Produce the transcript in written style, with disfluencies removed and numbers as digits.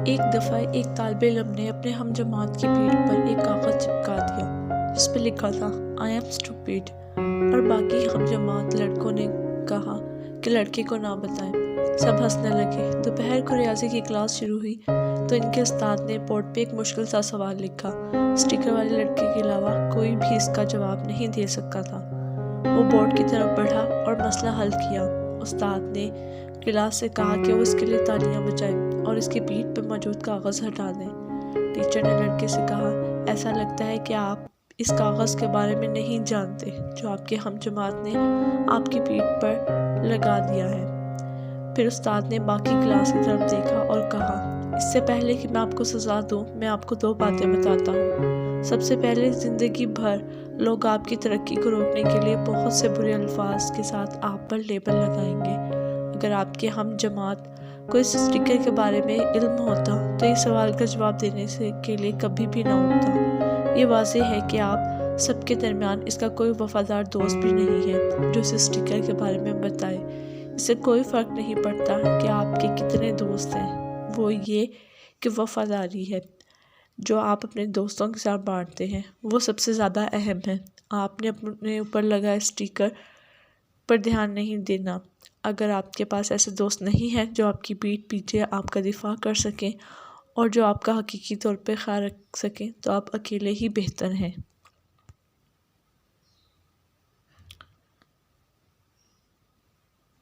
ایک دفعہ ایک طالب علم نے اپنے ہم جماعت کی پیٹھ پر ایک کاغذ چپکا دیا جس پہ لکھا تھا "I am stupid" اور باقی ہم جماعت لڑکوں نے کہا کہ لڑکے کو نہ بتائیں۔ سب ہنسنے لگے۔ دوپہر کو ریاضی کی کلاس شروع ہوئی تو ان کے استاد نے بورڈ پہ ایک مشکل سا سوال لکھا۔ اسٹیکر والے لڑکے کے علاوہ کوئی بھی اس کا جواب نہیں دے سکتا تھا۔ وہ بورڈ کی طرف بڑھا اور مسئلہ حل کیا۔ استاد نے کلاس سے کہا کہ وہ اس کے لیے تالیاں بجائے اور اس کی پیٹھ پہ موجود کاغذ ہٹا دیں۔ ٹیچر نے لڑکے سے کہا، "ایسا لگتا ہے کہ آپ اس کاغذ کے بارے میں نہیں جانتے جو آپ کے ہم جماعت نے آپ کی پیٹھ پر لگا دیا ہے۔" پھر استاد نے باقی کلاس کی طرف دیکھا اور کہا، "اس سے پہلے کہ میں آپ کو سزا دوں، میں آپ کو 2 باتیں بتاتا ہوں۔ سب سے پہلے، زندگی بھر لوگ آپ کی ترقی کو روکنے کے لیے بہت سے برے الفاظ کے ساتھ آپ پر لیبل لگائیں گے۔ اگر آپ کے ہم جماعت کو اس اسٹیکر کے بارے میں علم ہوتا تو اس سوال کا جواب دینے کے لیے کبھی بھی نہ اٹھتا۔ یہ واضح ہے کہ آپ سب کے درمیان اس کا کوئی وفادار دوست بھی نہیں ہے جو اس اسٹیکر کے بارے میں بتائے۔ اس سے کوئی فرق نہیں پڑتا کہ آپ کے کتنے دوست ہیں، وہ یہ کہ وفاداری ہے جو آپ اپنے دوستوں کے ساتھ بانٹتے ہیں وہ سب سے زیادہ اہم ہے۔ آپ نے اپنے اوپر لگائے اسٹیکر پر دھیان نہیں دینا۔ اگر آپ کے پاس ایسے دوست نہیں ہیں جو آپ کی پیٹھ پیچھے آپ کا دفاع کر سکیں اور جو آپ کا حقیقی طور پہ خیال رکھ سکیں تو آپ اکیلے ہی بہتر ہیں۔